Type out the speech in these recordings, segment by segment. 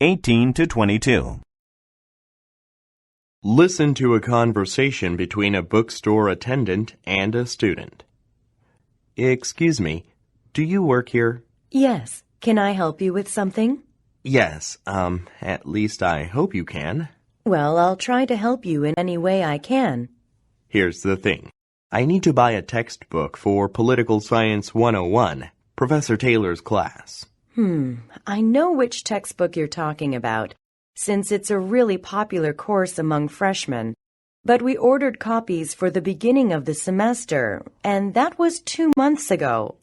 18 to 22. Listen to a conversation between a bookstore attendant and a student. Excuse me, do you work here? Yes. Can I help you with something? Yes, at least I hope you can. Well, I'll try to help you in any way I can. Here's the thing. I need to buy a textbook for Political Science 101, Professor Taylor's class. I know which textbook you're talking about, since it's a really popular course among freshmen. But we ordered copies for the beginning of the semester, and that was 2 months ago.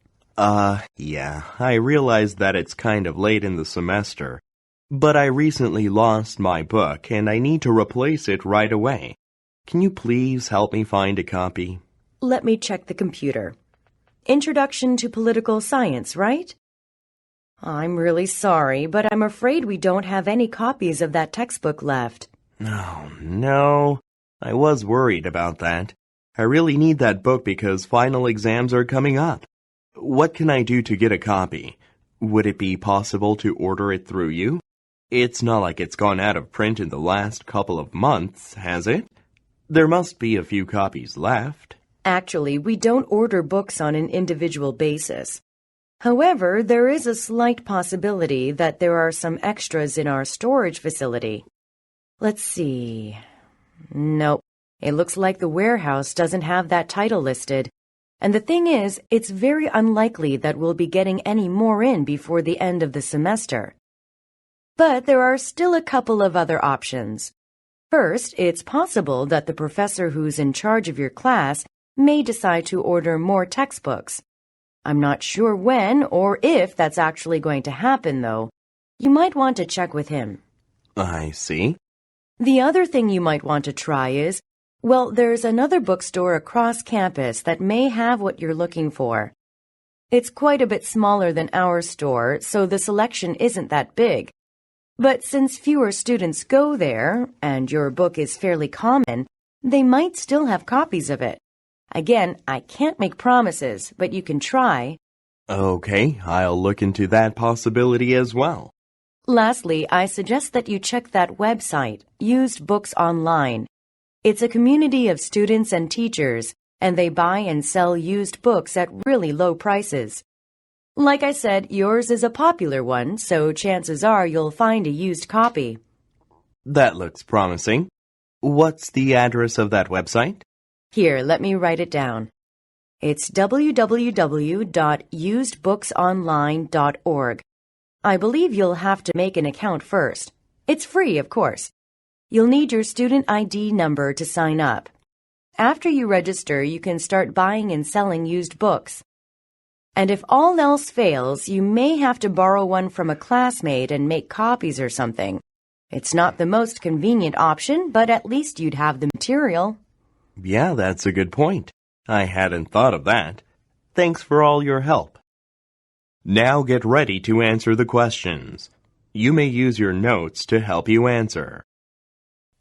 Yeah, I realize that it's kind of late in the semester. But I recently lost my book, and I need to replace it right away. Can you please help me find a copy? Let me check the computer. Introduction to Political Science, right? I'm really sorry, but I'm afraid we don't have any copies of that textbook left. Oh, no. I was worried about that. I really need that book because final exams are coming up. What can I do to get a copy? Would it be possible to order it through you? It's not like it's gone out of print in the last couple of months, has it? There must be a few copies left. Actually, we don't order books on an individual basis. However, there is a slight possibility that there are some extras in our storage facility. Let's see. Nope. It looks like the warehouse doesn't have that title listed. And the thing is, it's very unlikely that we'll be getting any more in before the end of the semester. But there are still a couple of other options. First, it's possible that the professor who's in charge of your class may decide to order more textbooks. I'm not sure when or if that's actually going to happen, though. You might want to check with him. I see. The other thing you might want to try is, well, there's another bookstore across campus that may have what you're looking for. It's quite a bit smaller than our store, so the selection isn't that big. But since fewer students go there, and your book is fairly common, they might still have copies of it. Again, I can't make promises, but you can try. Okay, I'll look into that possibility as well. Lastly, I suggest that you check that website, Used Books Online. It's a community of students and teachers, and they buy and sell used books at really low prices. Like I said, yours is a popular one, so chances are you'll find a used copy. That looks promising. What's the address of that website? Here, let me write it down. It's www.usedbooksonline.org. I believe you'll have to make an account first. It's free, of course. You'll need your student ID number to sign up. After you register, you can start buying and selling used books. And if all else fails, you may have to borrow one from a classmate and make copies or something. It's not the most convenient option, but at least you'd have the material. Yeah, that's a good point. I hadn't thought of that. Thanks for all your help. Now get ready to answer the questions. You may use your notes to help you answer.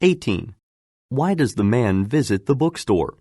18. Why does the man visit the bookstore?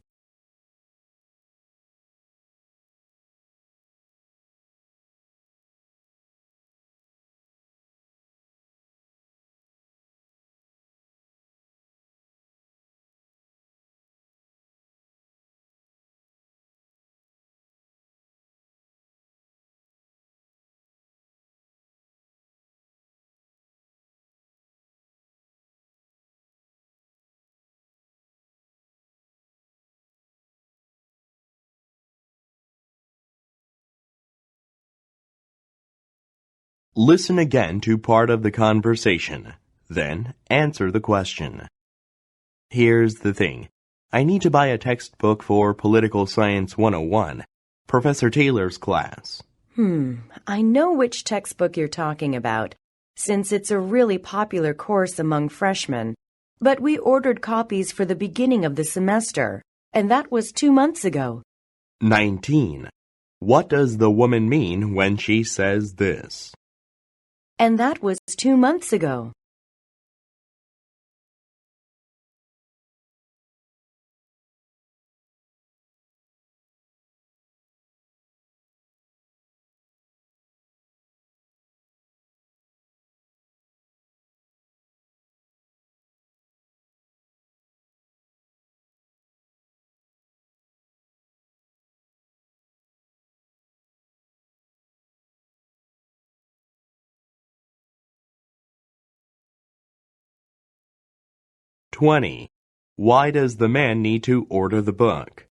Listen again to part of the conversation, then answer the question. Here's the thing. I need to buy a textbook for Political Science 101, Professor Taylor's class. I know which textbook you're talking about, since it's a really popular course among freshmen. But we ordered copies for the beginning of the semester, and that was 2 months ago. 19. What does the woman mean when she says this? And that was 2 months ago. 20. Why does the man need to order the book?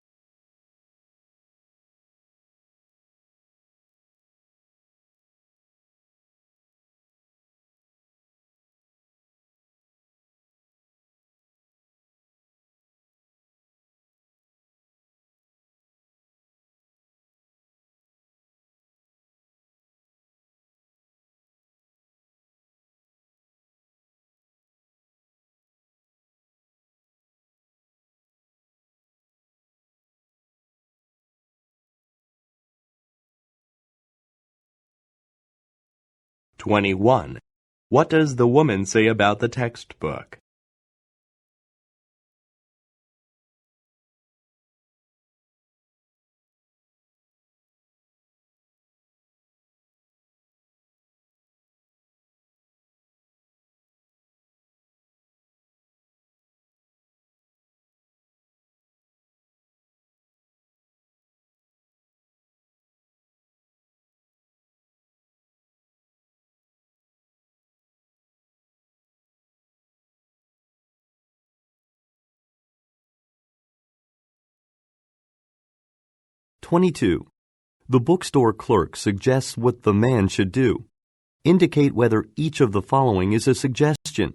"21. What does the woman say about the textbook? "22. The bookstore clerk suggests what the man should do. Indicate whether each of the following is a suggestion.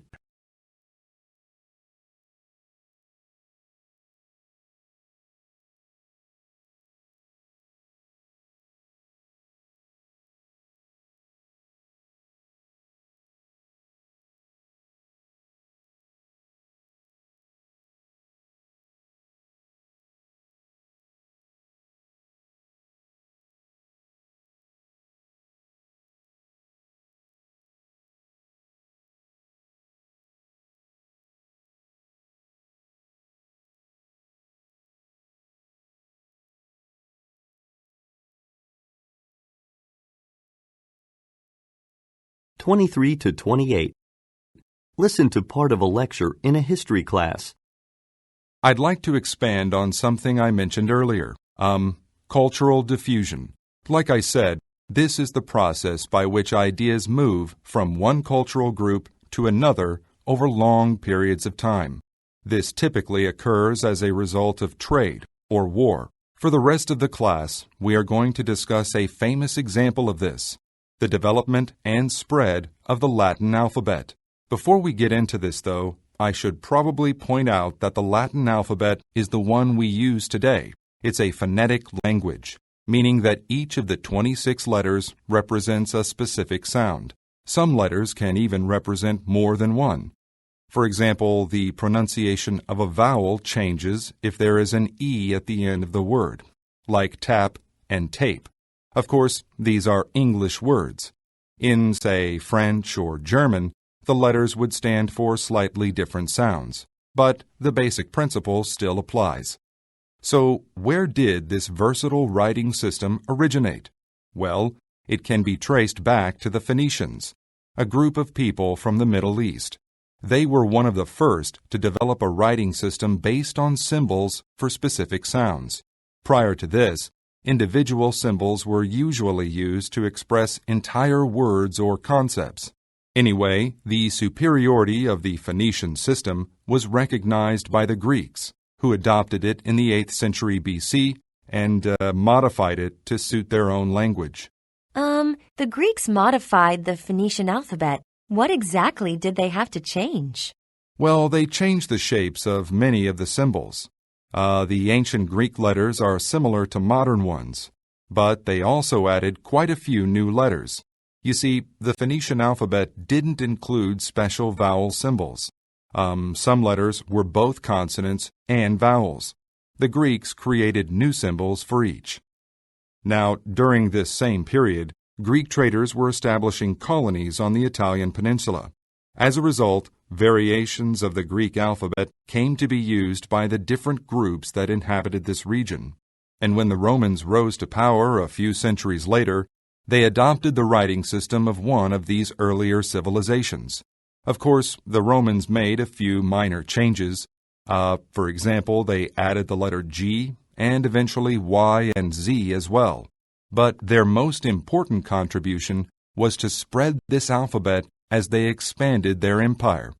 "23 to 28. Listen to part of a lecture in a history class. I'd like to expand on something I mentioned earlier. Cultural diffusion. Like I said, this is the process by which ideas move from one cultural group to another over long periods of time. This typically occurs as a result of trade or war. For the rest of the class, we are going to discuss a famous example of this, the development and spread of the Latin alphabet. Before we get into this, though, I should probably point out that the Latin alphabet is the one we use today. It's a phonetic language, meaning that each of the 26 letters represents a specific sound. Some letters can even represent more than one. For example, the pronunciation of a vowel changes if there is an E at the end of the word, like tap and tape. Of course, these are English words. In, say, French or German, the letters would stand for slightly different sounds, but the basic principle still applies. So, where did this versatile writing system originate? Well, it can be traced back to the Phoenicians, a group of people from the Middle East. They were one of the first to develop a writing system based on symbols for specific sounds. Prior to this, individual symbols were usually used to express entire words or concepts. Anyway, the superiority of the Phoenician system was recognized by the Greeks, who adopted it in the 8th century BC and modified it to suit their own language. The Greeks modified the Phoenician alphabet. What exactly did they have to change? Well, they changed the shapes of many of the symbols. The ancient Greek letters are similar to modern ones, but they also added quite a few new letters. You see, the Phoenician alphabet didn't include special vowel symbols. Some letters were both consonants and vowels. The Greeks created new symbols for each. Now, during this same period, Greek traders were establishing colonies on the Italian peninsula. As a result, variations of the Greek alphabet came to be used by the different groups that inhabited this region. And when the Romans rose to power a few centuries later, they adopted the writing system of one of these earlier civilizations. Of course, the Romans made a few minor changes. For example, they added the letter G and eventually Y and Z as well. But their most important contribution was to spread this alphabet as they expanded their empire.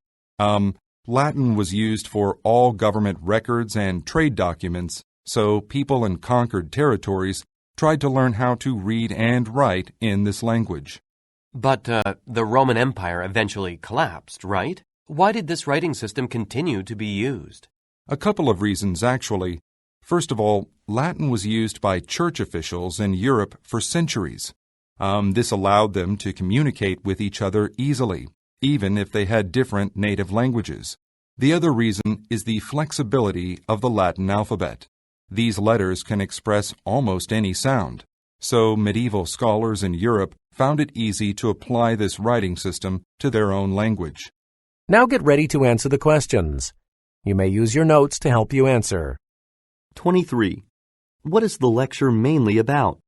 Latin was used for all government records and trade documents, so people in conquered territories tried to learn how to read and write in this language. But the Roman Empire eventually collapsed, right? Why did this writing system continue to be used? A couple of reasons, actually. First of all, Latin was used by church officials in Europe for centuries. This allowed them to communicate with each other easily, even if they had different native languages. The other reason is the flexibility of the Latin alphabet. These letters can express almost any sound, so medieval scholars in Europe found it easy to apply this writing system to their own language. Now get ready to answer the questions. You may use your notes to help you answer. 23. What is the lecture mainly about?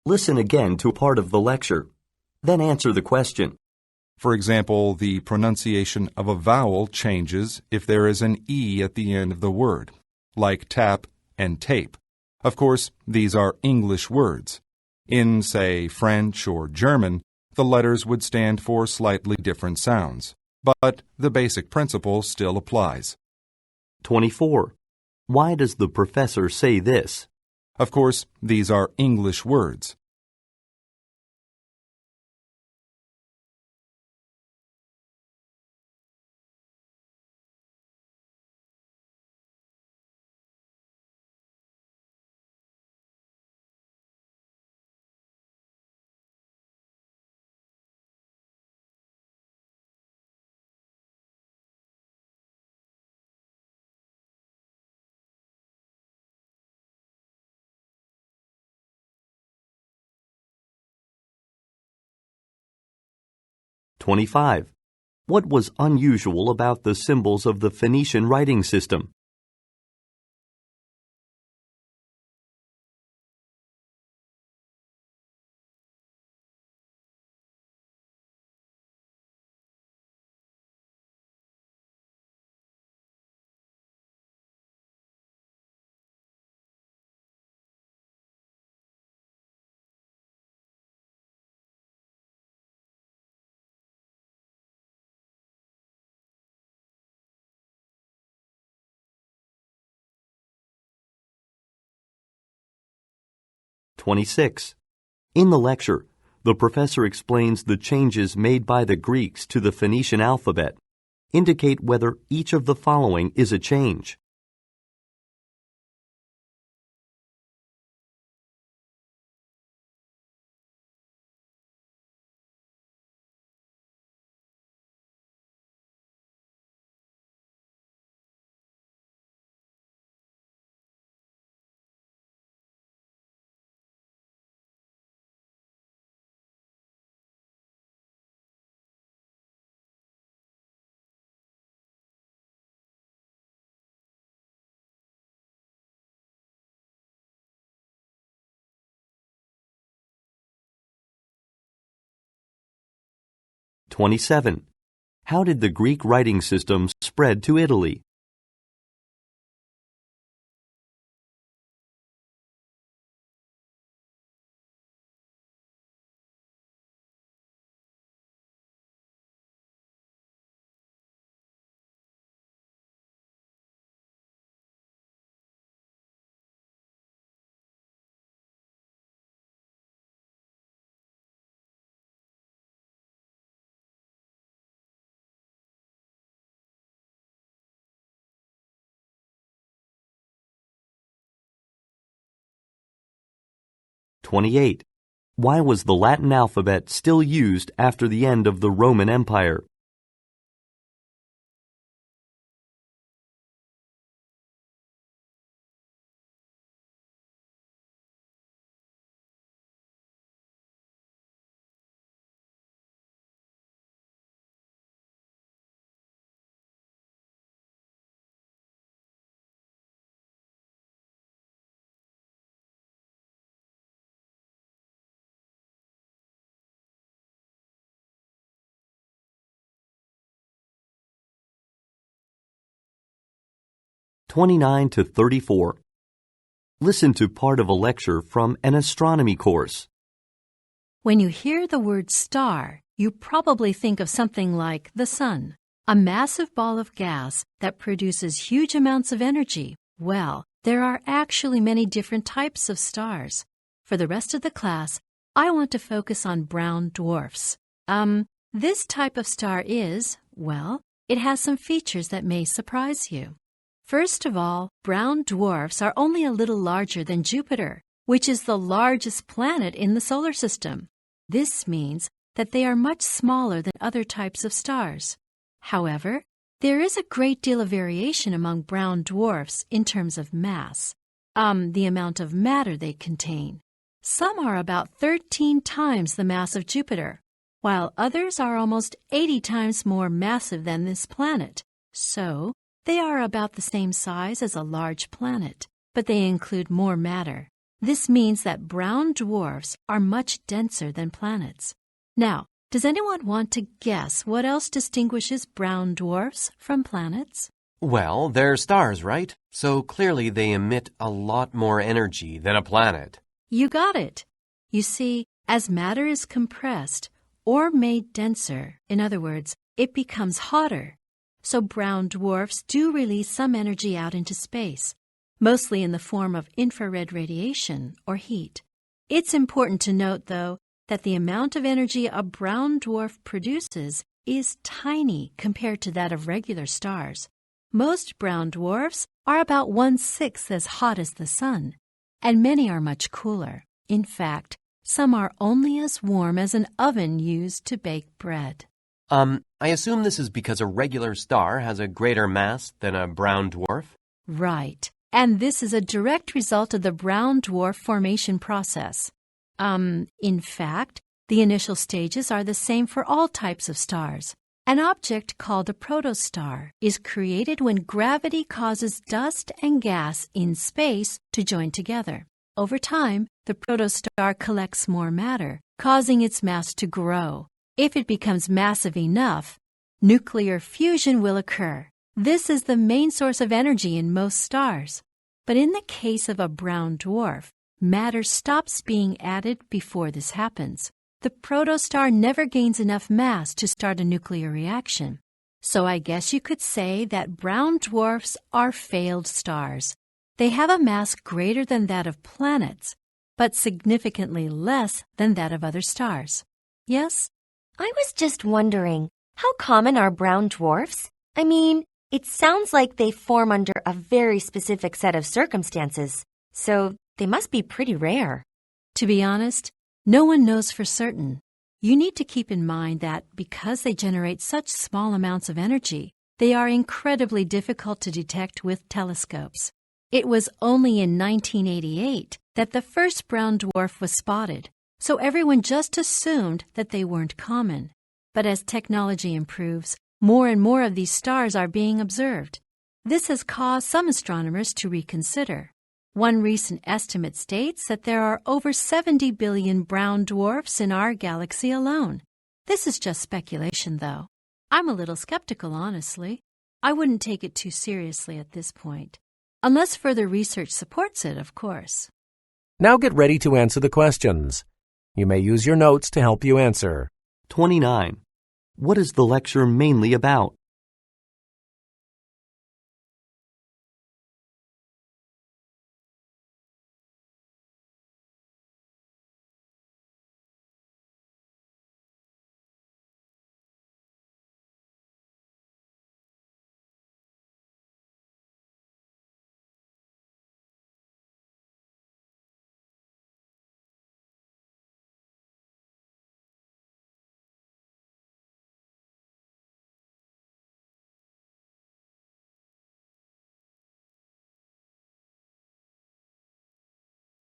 Listen again to part of the lecture, then answer the question. For example, the pronunciation of a vowel changes if there is an E at the end of the word, like tap and tape. Of course, these are English words. In, say, French or German, the letters would stand for slightly different sounds, but the basic principle still applies. 24. Why does the professor say this? Of course, these are English words. Twenty-five. What was unusual about the symbols of the Phoenician writing system? Twenty-six. In the lecture, the professor explains the changes made by the Greeks to the Phoenician alphabet. Indicate whether each of the following is a change. Twenty-seven. How did the Greek writing system spread to Italy? Twenty-eight. Why was the Latin alphabet still used after the end of the Roman Empire? 29 to 34. Listen to part of a lecture from an astronomy course. When you hear the word star, you probably think of something like the sun, a massive ball of gas that produces huge amounts of energy. Well, there are actually many different types of stars. For the rest of the class, I want to focus on brown dwarfs. This type of star is, well, it has some features that may surprise you. First of all, brown dwarfs are only a little larger than Jupiter, which is the largest planet in the solar system. This means that they are much smaller than other types of stars. However, there is a great deal of variation among brown dwarfs in terms of mass, the amount of matter they contain. Some are about 13 times the mass of Jupiter, while others are almost 80 times more massive than this planet. So, they are about the same size as a large planet, but they include more matter. This means that brown dwarfs are much denser than planets. Now, does anyone want to guess what else distinguishes brown dwarfs from planets? Well, they're stars, right? So clearly they emit a lot more energy than a planet. You got it. You see, as matter is compressed or made denser, in other words, it becomes hotter. So brown dwarfs do release some energy out into space, mostly in the form of infrared radiation or heat. It's important to note, though, that the amount of energy a brown dwarf produces is tiny compared to that of regular stars. Most brown dwarfs are about 1/6 as hot as the sun, and many are much cooler. In fact, some are only as warm as an oven used to bake bread. I assume this is because a regular star has a greater mass than a brown dwarf? Right. And this is a direct result of the brown dwarf formation process. In fact, the initial stages are the same for all types of stars. An object called a protostar is created when gravity causes dust and gas in space to join together. Over time, the protostar collects more matter, causing its mass to grow. If it becomes massive enough, nuclear fusion will occur. This is the main source of energy in most stars. But in the case of a brown dwarf, matter stops being added before this happens. The protostar never gains enough mass to start a nuclear reaction. So I guess you could say that brown dwarfs are failed stars. They have a mass greater than that of planets, but significantly less than that of other stars. Yes? I was just wondering, how common are brown dwarfs? I mean, it sounds like they form under a very specific set of circumstances, so they must be pretty rare. To be honest, no one knows for certain. You need to keep in mind that because they generate such small amounts of energy, they are incredibly difficult to detect with telescopes. It was only in 1988 that the first brown dwarf was spotted, so everyone just assumed that they weren't common. But as technology improves, more and more of these stars are being observed. This has caused some astronomers to reconsider. One recent estimate states that there are over 70 billion brown dwarfs in our galaxy alone. This is just speculation, though. I'm a little skeptical, honestly. I wouldn't take it too seriously at this point. Unless further research supports it, of course. Now get ready to answer the questions. You may use your notes to help you answer. 29. What is the lecture mainly about?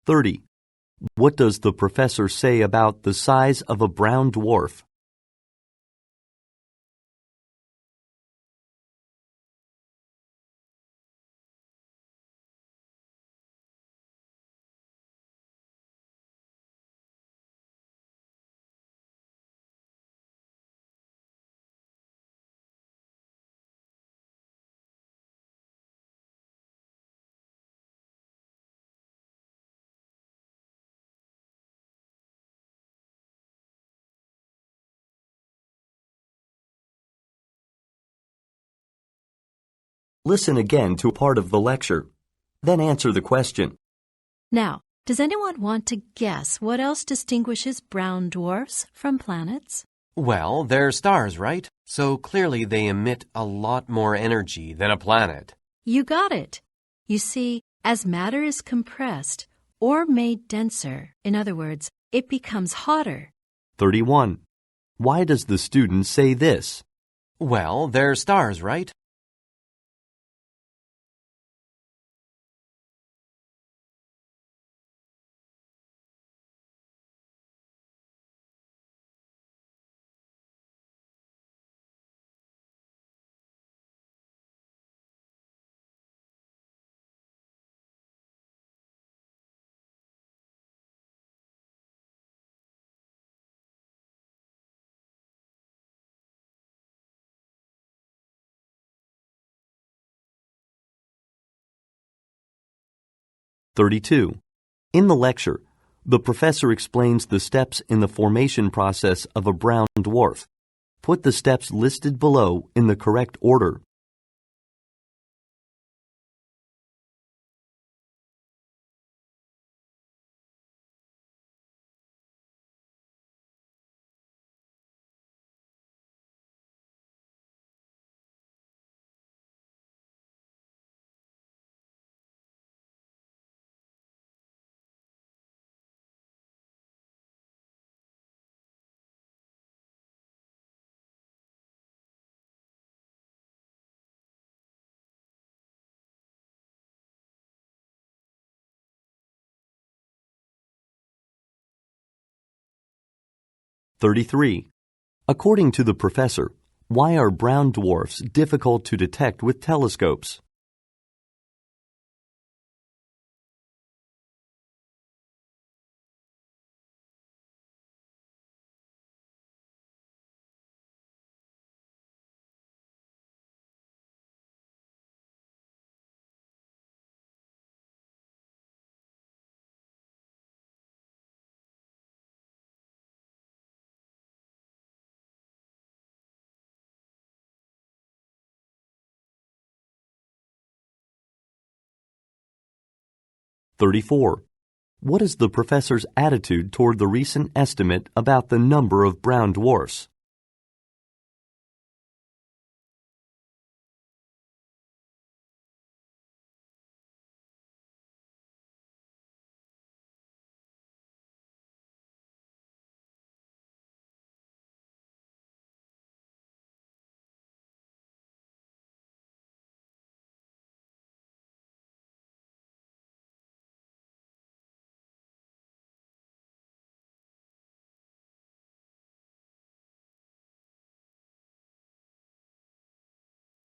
"30. What does the professor say about the size of a brown dwarf? Listen again to part of the lecture. Then answer the question. Now, does anyone want to guess what else distinguishes brown dwarfs from planets? Well, they're stars, right? So clearly they emit a lot more energy than a planet. You got it. You see, as matter is compressed or made denser, in other words, it becomes hotter. 31. Why does the student say this? Well, they're stars, right? (32) In the lecture, the professor explains the steps in the formation process of a brown dwarf. Put the steps listed below in the correct order. (33) According to the professor, why are brown dwarfs difficult to detect with telescopes? (34) What is the professor's attitude toward the recent estimate about the number of brown dwarfs?